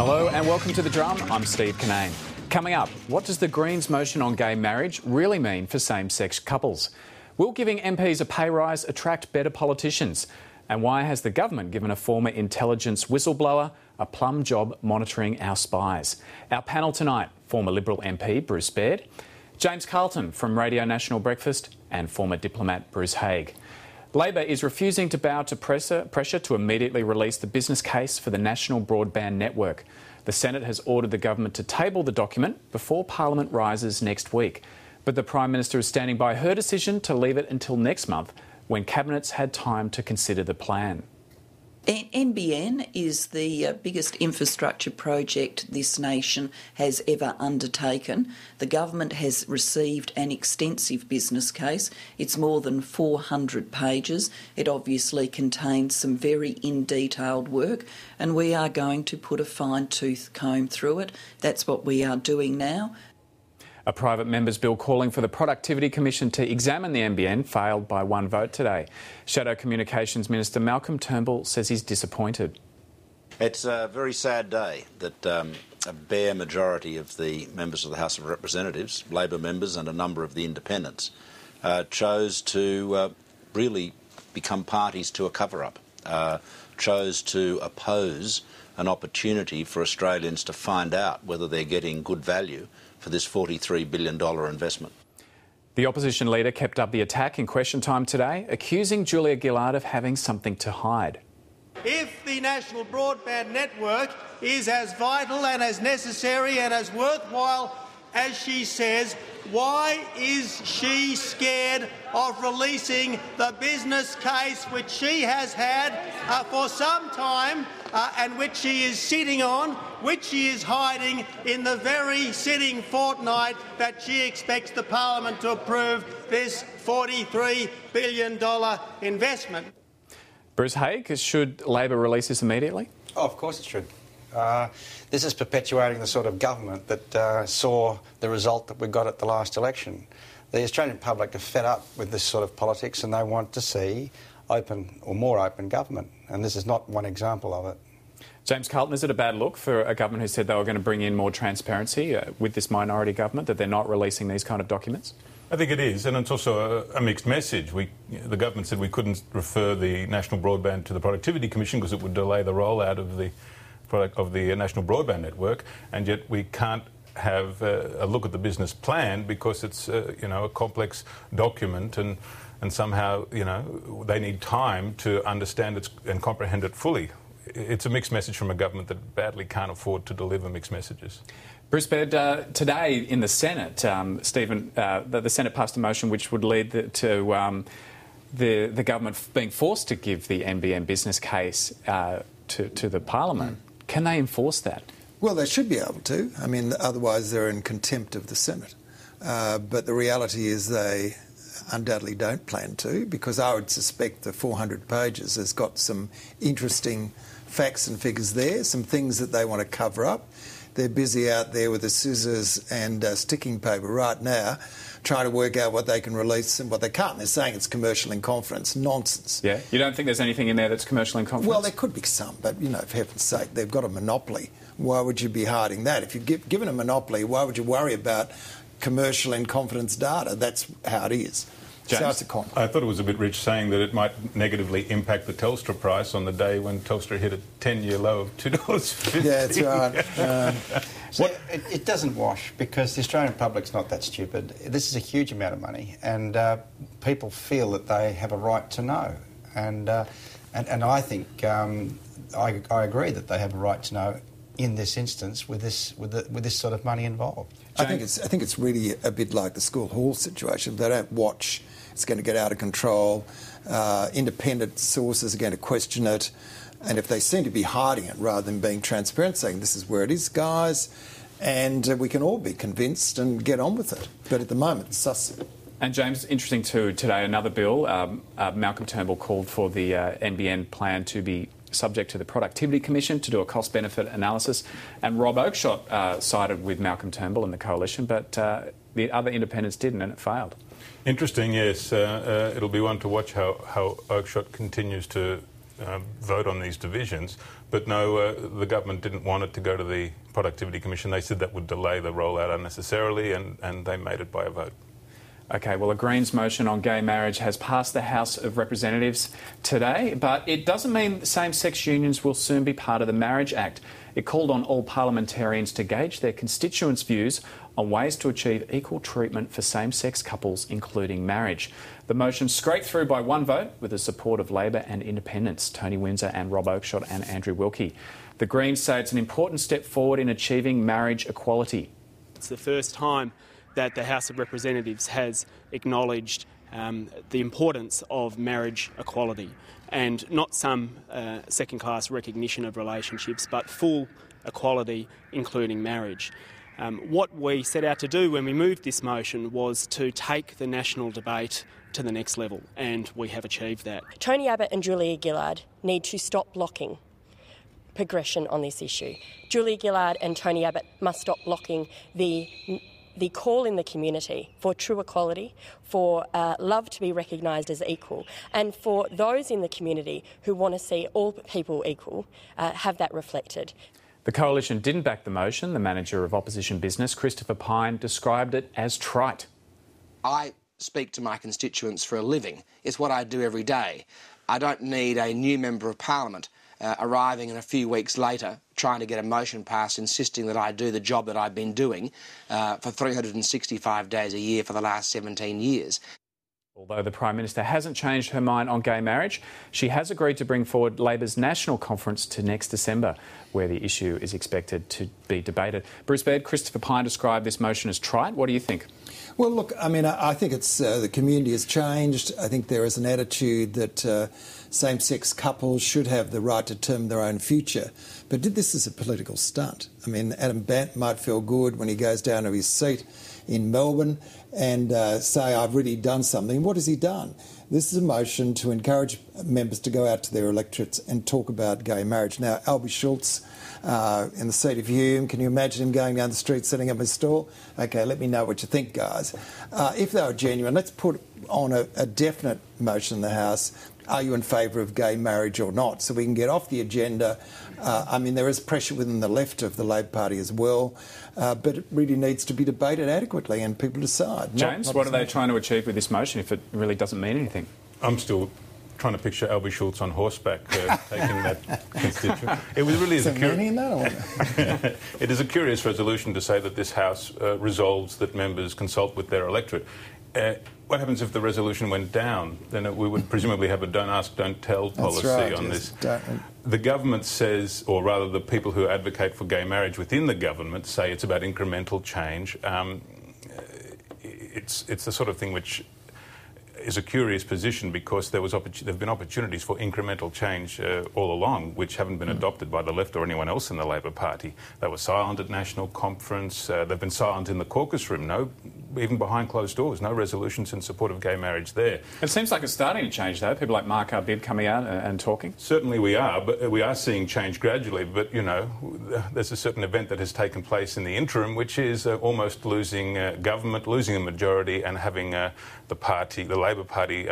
Hello and welcome to The Drum. I'm Steve Kinane. Coming up, what does the Greens' motion on gay marriage really mean for same-sex couples? Will giving MPs a pay rise attract better politicians? And why has the government given a former intelligence whistleblower a plum job monitoring our spies? Our panel tonight, former Liberal MP Bruce Baird, James Carlton from Radio National Breakfast and former diplomat Bruce Haig. Labor is refusing to bow to pressure to immediately release the business case for the National Broadband Network. The Senate has ordered the government to table the document before Parliament rises next week. But the Prime Minister is standing by her decision to leave it until next month, when Cabinet's had time to consider the plan. NBN is the biggest infrastructure project this nation has ever undertaken. The government has received an extensive business case. It's more than 400 pages. It obviously contains some very in-detailed work, and we are going to put a fine-tooth comb through it. That's what we are doing now. A private member's bill calling for the Productivity Commission to examine the NBN failed by one vote today. Shadow Communications Minister Malcolm Turnbull says he's disappointed. It's a very sad day that a bare majority of the members of the House of Representatives, Labor members and a number of the independents, chose to really become parties to a cover-up, chose to oppose an opportunity for Australians to find out whether they're getting good value for this $43 billion investment. The opposition leader kept up the attack in question time today, accusing Julia Gillard of having something to hide. If the National Broadband Network is as vital and as necessary and as worthwhile as she says, why is she scared of releasing the business case which she has had for some time and which she is sitting on, which she is hiding in the very sitting fortnight that she expects the Parliament to approve this $43 billion investment? Bruce Haig, should Labor release this immediately? Oh, of course it should. This is perpetuating the sort of government that saw the result that we got at the last election. The Australian public are fed up with this sort of politics and they want to see open or more open government, and this is not one example of it. James Carlton, is it a bad look for a government who said they were going to bring in more transparency with this minority government, that they're not releasing these kind of documents? I think it is, and it's also a mixed message. The government said we couldn't refer the National Broadband to the Productivity Commission because it would delay the rollout of the National Broadband Network, and yet we can't have a look at the business plan because it's a complex document, and somehow they need time to understand it and comprehend it fully. It's a mixed message from a government that badly can't afford to deliver mixed messages. Bruce Baird, today in the Senate, the Senate passed a motion which would lead to the government being forced to give the NBN business case to the Parliament. Can they enforce that? Well, they should be able to. I mean, otherwise they're in contempt of the Senate. But the reality is they undoubtedly don't plan to, because I would suspect the 400 pages has got some interesting facts and figures there, some things that they want to cover up. They're busy out there with the scissors and sticking paper right now trying to work out what they can release and what they can't. They're saying it's commercial in confidence. Nonsense. Yeah? You don't think there's anything in there that's commercial in confidence? Well, there could be some, but, for heaven's sake, they've got a monopoly. Why would you be hiding that? If you're given a monopoly, why would you worry about commercial in confidence data? That's how it is. James? So it's a conflict. I thought it was a bit rich saying that it might negatively impact the Telstra price on the day when Telstra hit a 10-year low of $2.50. Yeah, that's right. It doesn't wash, because the Australian public's not that stupid. This is a huge amount of money, and people feel that they have a right to know. And I think I agree that they have a right to know in this instance with this sort of money involved. I think it's really a bit like the school hall situation. If they don't watch, it's going to get out of control. Independent sources are going to question it. And if they seem to be hiding it rather than being transparent, saying this is where it is, guys, and we can all be convinced and get on with it. But at the moment, it's sus. And James, interesting too, today another bill, Malcolm Turnbull called for the NBN plan to be subject to the Productivity Commission to do a cost-benefit analysis. And Rob Oakeshott sided with Malcolm Turnbull in the coalition, but the other independents didn't, and it failed. Interesting, yes. It'll be one to watch how Oakeshott continues to vote on these divisions. But no, the government didn't want it to go to the Productivity Commission. They said that would delay the rollout unnecessarily, and they made it by a vote. OK, well, a Greens motion on gay marriage has passed the House of Representatives today, but it doesn't mean same-sex unions will soon be part of the Marriage Act. It called on all parliamentarians to gauge their constituents' views on ways to achieve equal treatment for same-sex couples, including marriage. The motion scraped through by one vote with the support of Labor and Independents, Tony Windsor and Rob Oakeshott and Andrew Wilkie. The Greens say it's an important step forward in achieving marriage equality. It's the first time that the House of Representatives has acknowledged the importance of marriage equality, and not some second-class recognition of relationships, but full equality, including marriage. What we set out to do when we moved this motion was to take the national debate to the next level, and we have achieved that. Tony Abbott and Julia Gillard need to stop blocking progression on this issue. Julia Gillard and Tony Abbott must stop blocking the call in the community for true equality, for love to be recognised as equal, and for those in the community who want to see all people equal, have that reflected. The Coalition didn't back the motion. The manager of opposition business, Christopher Pyne, described it as trite. I speak to my constituents for a living. It's what I do every day. I don't need a new Member of Parliament arriving in a few weeks later trying to get a motion passed insisting that I do the job that I've been doing for 365 days a year for the last 17 years. Although the Prime Minister hasn't changed her mind on gay marriage, she has agreed to bring forward Labor's national conference to next December, where the issue is expected to be debated. Bruce Baird, Christopher Pyne described this motion as trite. What do you think? Well, look, I mean, I think it's the community has changed. I think there is an attitude that same-sex couples should have the right to determine their own future. But this is a political stunt. I mean, Adam Bandt might feel good when he goes down to his seat in Melbourne and say, I've really done something. What has he done? This is a motion to encourage members to go out to their electorates and talk about gay marriage. Now, Albie Schultz in the seat of Hume, can you imagine him going down the street setting up his stall? OK, let me know what you think, guys. If they were genuine, let's put on a definite motion in the House. Are you in favour of gay marriage or not? So we can get off the agenda. I mean, there is pressure within the left of the Labor Party as well, but it really needs to be debated adequately and people decide. James, what are they trying to achieve with this motion if it really doesn't mean anything? I'm still trying to picture Albie Schultz on horseback taking that constituent. It was really it is a curious resolution to say that this House resolves that members consult with their electorate. What happens if the resolution went down? Then we would presumably have a don't ask, don't tell policy on this. The government says, or rather the people who advocate for gay marriage within the government say it's about incremental change. It's the sort of thing which is a curious position because there have been opportunities for incremental change all along, which haven't been adopted by the left or anyone else in the Labor Party. They were silent at National Conference. They've been silent in the caucus room. Even behind closed doors, no resolutions in support of gay marriage there. It seems like it's starting to change, though. People like Mark Arbib coming out and talking. Certainly we are, but we are seeing change gradually. But, you know, there's a certain event that has taken place in the interim, which is almost losing government, losing a majority and having the Labor Party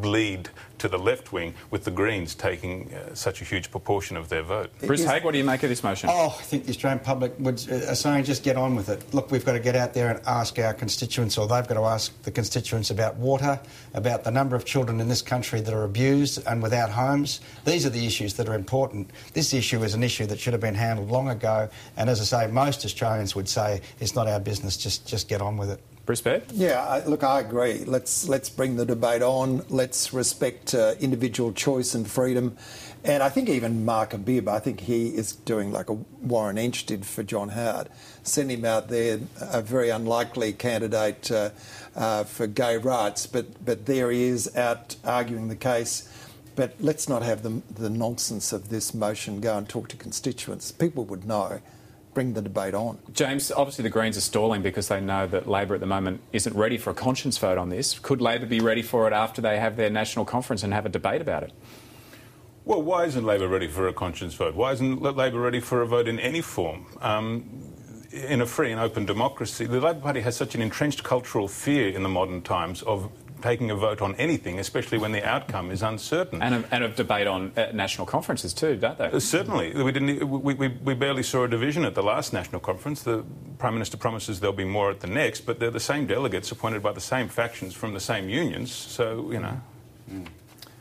bleed to the left wing, with the Greens taking such a huge proportion of their vote. Bruce Haig, what do you make of this motion? I think the Australian public are saying just get on with it. Look, we've got to get out there and ask our constituents, or they've got to ask the constituents about water, about the number of children in this country that are abused and without homes. These are the issues that are important. This issue is an issue that should have been handled long ago, and as I say, most Australians would say it's not our business, just get on with it. Bruce Baird? Yeah, look, I agree. Let's bring the debate on. Let's respect individual choice and freedom. And I think even Mark Arbib, I think he is doing like a Warren Inch did for John Howard. Send him out there, a very unlikely candidate for gay rights, but there he is out arguing the case. But let's not have the nonsense of this motion go and talk to constituents. People would know. Bring the debate on. James, obviously the Greens are stalling because they know that Labor at the moment isn't ready for a conscience vote on this. Could Labor be ready for it after they have their national conference and have a debate about it? Well, why isn't Labor ready for a conscience vote? Why isn't Labor ready for a vote in any form? In a free and open democracy, the Labor Party has such an entrenched cultural fear in the modern times of taking a vote on anything, especially when the outcome is uncertain. And of debate on national conferences too, don't they? Certainly. We barely saw a division at the last national conference. The Prime Minister promises there'll be more at the next, but they're the same delegates appointed by the same factions from the same unions, so, you know.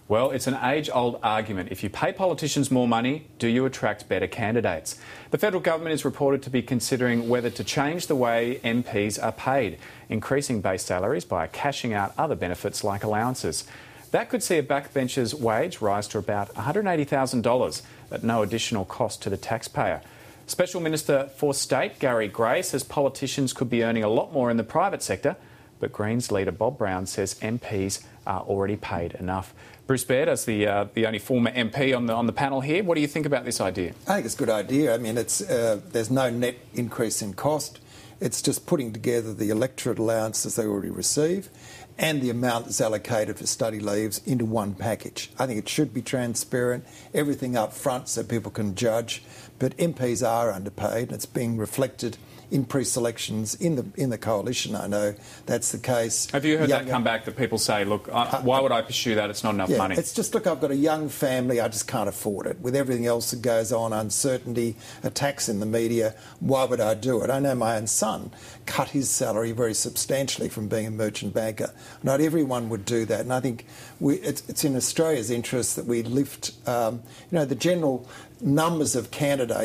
Well, it's an age-old argument. If you pay politicians more money, do you attract better candidates? The federal government is reported to be considering whether to change the way MPs are paid, increasing base salaries by cashing out other benefits like allowances. That could see a backbencher's wage rise to about $180,000 at no additional cost to the taxpayer. Special Minister for State Gary Gray says politicians could be earning a lot more in the private sector, but Greens leader Bob Brown says MPs are already paid enough. Bruce Baird, as the only former MP on the panel here, what do you think about this idea? I think it's a good idea. I mean, there's no net increase in cost. It's just putting together the electorate allowances they already receive and the amount that's allocated for study leaves into one package. I think it should be transparent, everything up front so people can judge. But MPs are underpaid, and it's being reflected in pre-selections in the coalition. I know that's the case. Have you heard that come back, that people say, look, why would I pursue that? It's not enough money. It's just, look, I've got a young family, I just can't afford it. With everything else that goes on, uncertainty, attacks in the media, why would I do it? I know my own son cut his salary very substantially from being a merchant banker. Not everyone would do that, and I think it's in Australia's interest that we lift the general numbers of candidates